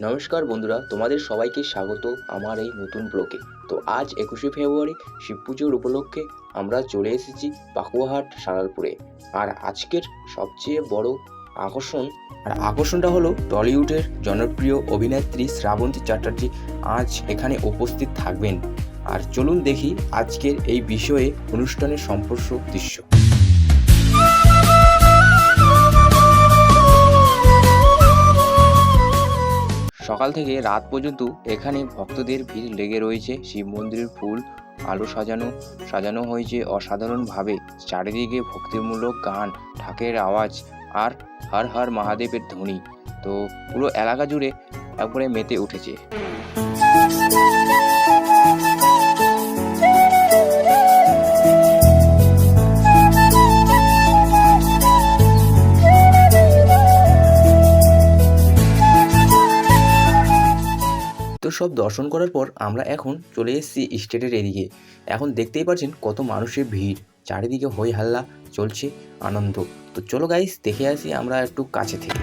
নমস্কার বন্ধুরা, তোমাদের সবাইকে স্বাগত আমার এই নতুন ব্লগে। তো আজ 21শে ফেব্রুয়ারি শিব পুজোর উপলক্ষে আমরা চলে এসেছি পাকুয়াহাট সারালপুরে। আর আজকের সবচেয়ে বড় আকর্ষণটা হলো টলিউডের জনপ্রিয় অভিনেত্রী শ্রাবন্তী চ্যাটার্জি আজ এখানে উপস্থিত থাকবেন। আর চলুন দেখি আজকের এই বিষয়ে অনুষ্ঠানের সম্প্রসারিত দৃশ্য। সকাল থেকে রাত পর্যন্ত এখানে ভক্তদের ভিড় লেগে রয়েছে। শিব মন্দিরের ফুল আলো সাজানো হয়েছে অসাধারণভাবে। চারিদিকে ভক্তিমূলক গান, ঢাকের আওয়াজ আর হর হর মহাদেবের ধ্বনি। তো পুরো এলাকা জুড়ে একবারে মেতে উঠেছে। তো সব দর্শন করার পর আমরা এখন চলে এসেছি স্টেটের এদিকে। এখন দেখতেই পাচ্ছেন কত মানুষের ভিড়, চারিদিকে হই হাল্লা চলছে, আনন্দ। তো চলো গাইস দেখে আসি আমরা একটু কাছে থেকে।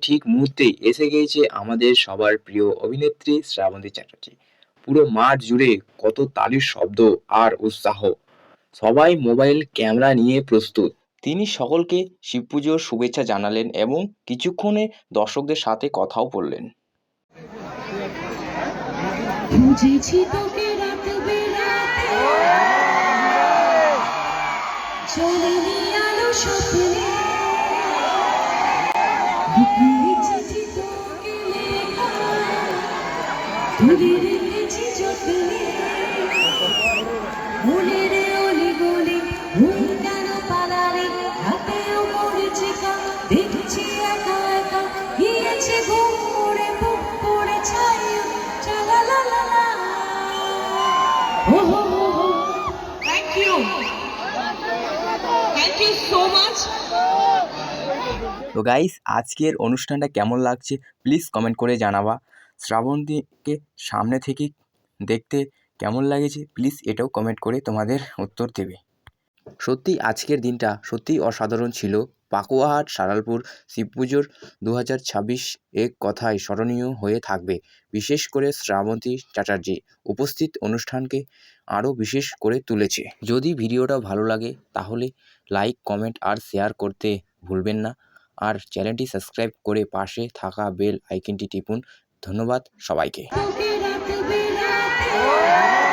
ঠিক মুহূর্তেই এসে গিয়েছে আমাদের সবার প্রিয় অভিনেত্রী শ্রাবন্তী চ্যাটার্জি। পুরো মাঠ জুড়ে কত তালির শব্দ আর উৎসাহ, সবাই মোবাইল ক্যামেরা নিয়ে প্রস্তুত। তিনি সকলকে শিব পুজোর শুভেচ্ছা জানালেন এবং কিছুক্ষণে দর্শকদের সাথে কথাও বললেন। বুঝেছি তোকে রাত বেরাতে চলিনি আলো স্বপ্নে বুঝেছি তোকে লেখা তুলে রেখেছি যত্নে মনের অলি গলি হুন্ডার পালারে হাতেও পড়েছি কা দেখছি একা একা গিয়েছে ঘুম পড়ে বুক পড়ে ছাই চালা লা লা লা। Thank you. Thank you so much. তো গাইস আজকের অনুষ্ঠানটা কেমন লাগছে প্লিজ কমেন্ট করে জানাবা। শ্রাবন্তীকে সামনে থেকে দেখতে কেমন লাগেছে প্লিজ এটাও কমেন্ট করে তোমাদের উত্তর দেবে। সত্যি আজকের দিনটা সত্যিই অসাধারণ ছিল। পাকুয়াহাট সারালপুর শিব পুজোর 2026 এক কথায় স্মরণীয় হয়ে থাকবে। বিশেষ করে শ্রাবন্তী চ্যাটার্জি উপস্থিত অনুষ্ঠানকে আরও বিশেষ করে তুলেছে। যদি ভিডিওটা ভালো লাগে তাহলে লাইক, কমেন্ট আর শেয়ার করতে ভুলবেন না। আর চ্যানেলটি সাবস্ক্রাইব করে পাশে থাকা বেল আইকনটি টিপুন। ধন্যবাদ সবাইকে।